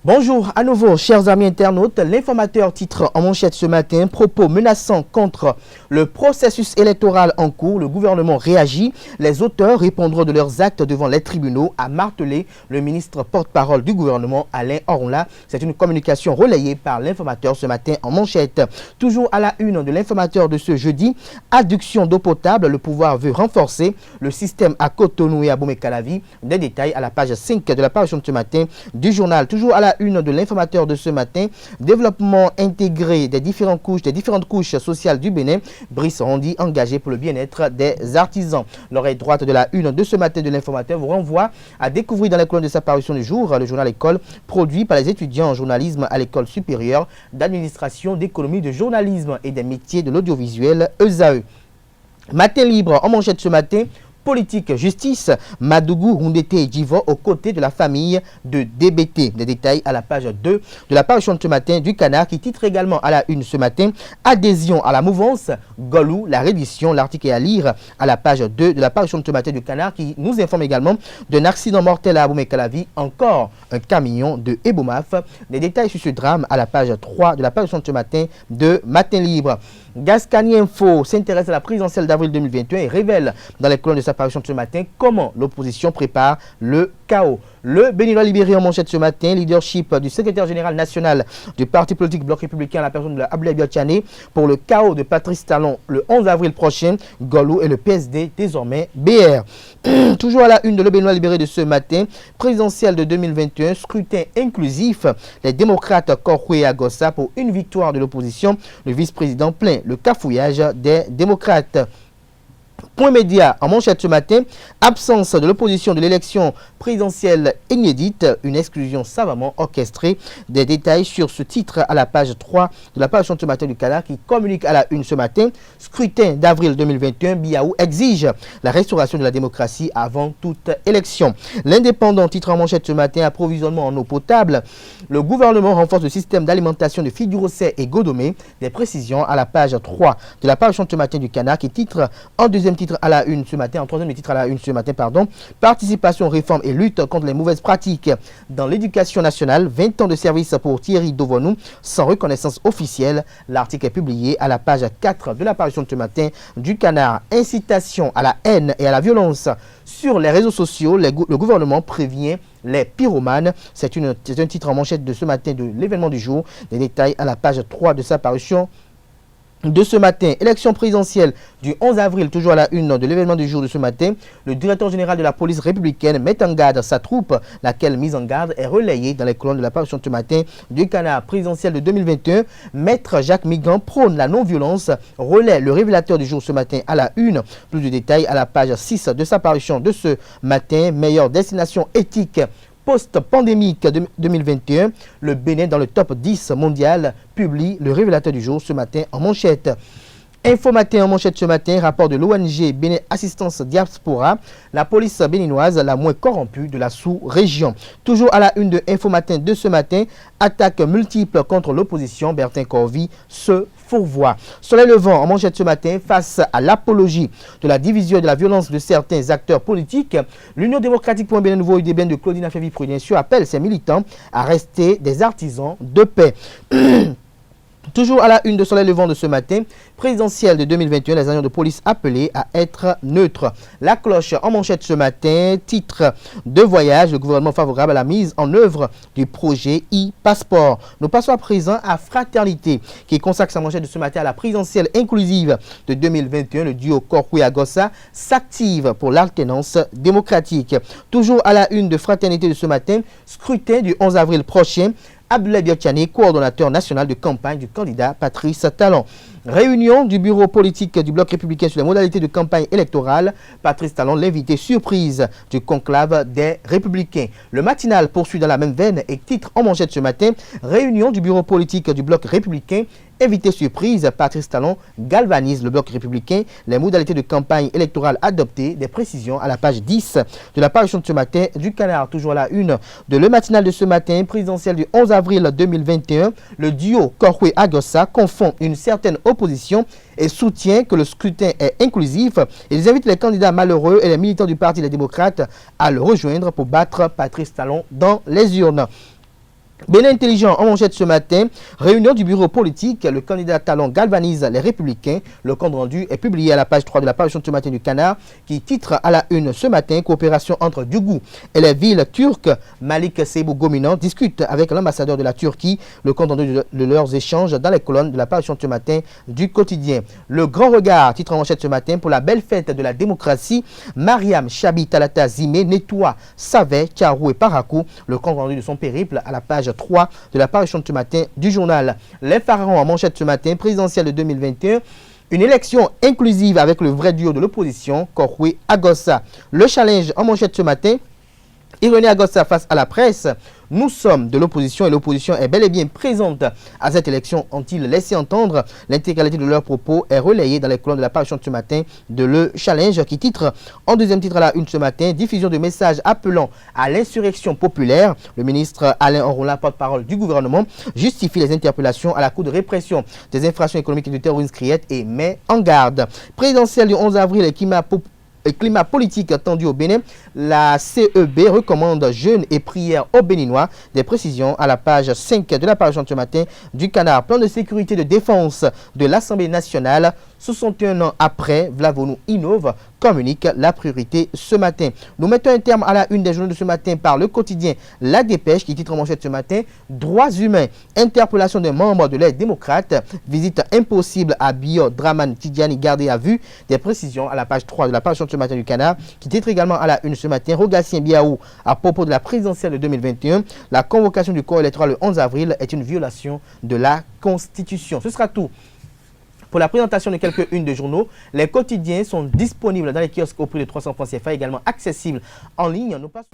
Bonjour à nouveau, chers amis internautes. L'informateur titre en manchette ce matin: propos menaçants contre le processus électoral en cours. Le gouvernement réagit. Les auteurs répondront de leurs actes devant les tribunaux, a martelé le ministre porte-parole du gouvernement, Alain Ornla. C'est une communication relayée par l'informateur ce matin en manchette. Toujours à la une de l'informateur de ce jeudi: adduction d'eau potable. Le pouvoir veut renforcer le système à Cotonou et à Bomé-Calavi. Des détails à la page 5 de la parution de ce matin du journal. Toujours à la une de l'informateur de ce matin: développement intégré des différentes couches sociales du Bénin. Brice Rondi engagé pour le bien-être des artisans. L'oreille droite de la une de ce matin de l'informateur vous renvoie à découvrir dans les colonnes de sa parution du jour le journal École, produit par les étudiants en journalisme à l'École supérieure d'administration, d'économie, de journalisme et des métiers de l'audiovisuel ESAE. Matin libre en manchette ce matin: politique, justice, Madougou, Roundete et Djivo aux côtés de la famille de DBT. Des détails à la page 2 de la parution de ce matin du Canard, qui titre également à la une ce matin: adhésion à la mouvance Golou, la reddition. L'article est à lire à la page 2 de la parution de ce matin du Canard, qui nous informe également d'un accident mortel à Bomé-Calavi, encore un camion de Ebomaf. Des détails sur ce drame à la page 3 de la parution de ce matin de Matin Libre. Gascani Info s'intéresse à la présidentielle d'avril 2021 et révèle dans les colonnes de sa parution de ce matin comment l'opposition prépare le chaos. Le Béninois libéré en manchette ce matin: leadership du secrétaire général national du parti politique Bloc républicain à la personne de Abdoulaye Biotchane pour le chaos de Patrice Talon le 11 avril prochain. Golou et le PSD désormais BR. Toujours à la une de Le Béninois libéré de ce matin: présidentielle de 2021, scrutin inclusif. Les démocrates Korkwe Agossa pour une victoire de l'opposition. Le vice-président plaint le cafouillage des démocrates. Point média en manchette ce matin: absence de l'opposition de l'élection présidentielle inédite, une exclusion savamment orchestrée. Des détails sur ce titre à la page 3 de la parution de ce matin du Canard, qui communique à la une ce matin: scrutin d'avril 2021, Biaou exige la restauration de la démocratie avant toute élection. L'Indépendant titre en manchette ce matin: approvisionnement en eau potable. Le gouvernement renforce le système d'alimentation de Figuirocet et Godomé. Des précisions à la page 3 de la parution de ce matin du Canard, qui titre en deuxième titre à la une ce matin, en troisième titre à la une ce matin, participation, réforme et lutte contre les mauvaises pratiques dans l'éducation nationale. 20 ans de service pour Thierry Dovonou sans reconnaissance officielle. L'article est publié à la page 4 de la parution de ce matin du Canard. Incitation à la haine et à la violence sur les réseaux sociaux. Le gouvernement prévient les pyromanes. C'est un titre en manchette de ce matin de l'événement du jour. Des détails à la page 3 de sa parution de ce matin. Élection présidentielle du 11 avril, toujours à la une de l'événement du jour de ce matin. Le directeur général de la police républicaine met en garde sa troupe, laquelle mise en garde est relayée dans les colonnes de la parution de ce matin du Canard. Présidentielle de 2021, Maître Jacques Migan prône la non-violence, relaie le révélateur du jour ce matin à la une. Plus de détails à la page 6 de sa parution de ce matin. Meilleure destination éthique post-pandémique 2021, le Bénin dans le top 10 mondial, publie le révélateur du jour ce matin en manchette. Info Matin en manchette ce matin: rapport de l'ONG Bénin Assistance Diaspora, la police béninoise la moins corrompue de la sous-région. Toujours à la une de Info Matin de ce matin: attaques multiples contre l'opposition, Bertin Corvi se fourvoie. Soleil levant en manchette ce matin: face à l'apologie de la division et de la violence de certains acteurs politiques, l'Union démocratique pour un Bénin nouveau UDBN de Claudine Afevi-Prudentieux appelle ses militants à rester des artisans de paix. Toujours à la une de Soleil levant de ce matin: présidentielle de 2021, les agents de police appelés à être neutres. La cloche en manchette ce matin: titre de voyage, le gouvernement favorable à la mise en œuvre du projet e-passeport. Nous passons à présent à Fraternité, qui consacre sa manchette de ce matin à la présidentielle inclusive de 2021. Le duo Korkwe-Agossa s'active pour l'alternance démocratique. Toujours à la une de Fraternité de ce matin: scrutin du 11 avril prochain, Abdoulaye Biotchane, coordonnateur national de campagne du candidat Patrice Talon. Réunion du bureau politique du Bloc républicain sur les modalités de campagne électorale. Patrice Talon, l'invité surprise du conclave des Républicains. Le matinal poursuit dans la même veine et titre en manchette ce matin: réunion du bureau politique du Bloc républicain. Invité surprise, Patrice Talon galvanise le Bloc républicain. Les modalités de campagne électorale adoptées. Des précisions à la page 10 de la parution de ce matin du Canard. Toujours à la une de le matinal de ce matin: présidentielle du 11 avril 2021. Le duo Korkwe-Agossa confond une certaine opposition et soutient que le scrutin est inclusif. Ils invitent les candidats malheureux et les militants du Parti des démocrates à le rejoindre pour battre Patrice Talon dans les urnes. Bénin Intelligent en manchette ce matin, réunion du bureau politique, le candidat Talon galvanise les Républicains. Le compte rendu est publié à la page 3 de la parution de ce matin du Canard qui titre à la une ce matin, coopération entre Djougou et les villes turques. Malik Sebou Gominan discute avec l'ambassadeur de la Turquie. Le compte rendu de leurs échanges dans les colonnes de la parution de ce matin du quotidien. Le grand regard, titre en manchette ce matin, pour la belle fête de la démocratie. Mariam Chabi Talata Zimé nettoie Savet, Tiarou et Parakou. Le compte rendu de son périple à la page 3 de la parution de ce matin du journal. Les pharaons en manchette ce matin, présidentielle de 2021. Une élection inclusive avec le vrai duo de l'opposition, Korwe Agossa. Le challenge en manchette ce matin. Irénée Agossa face à la presse. Nous sommes de l'opposition et l'opposition est bel et bien présente à cette élection, ont-ils laissé entendre. L'intégralité de leurs propos est relayée dans les colonnes de la parution de ce matin de Le Challenge qui titre en deuxième titre à la une ce matin, diffusion de messages appelant à l'insurrection populaire. Le ministre Alain Enrola, porte-parole du gouvernement, justifie les interpellations à la Cour de répression des infractions économiques et du terrorisme criette et met en garde. Présidentielle du 11 avril et climat politique tendu au Bénin, la CEB recommande jeûne et prière aux Béninois. Des précisions à la page 5 de la parution de ce matin du Canard. Plan de sécurité de défense de l'Assemblée nationale. 61 ans après, Vlavonou innove, communique la priorité ce matin. Nous mettons un terme à la une des journaux de ce matin par le quotidien La Dépêche qui titre en manchette ce matin droits humains, interpellation des membres de l'aide démocrate, visite impossible à Bio Draman Tidjani gardé à vue. Des précisions à la page 3 de la parution de ce matin du Canard qui titre également à la une ce matin Rogatien Biaou à propos de la présidentielle de 2021. La convocation du corps électoral le 11 avril est une violation de la Constitution. Ce sera tout pour la présentation de quelques-unes de journaux. Les quotidiens sont disponibles dans les kiosques au prix de 300 francs CFA, également accessibles en ligne. Nous passons...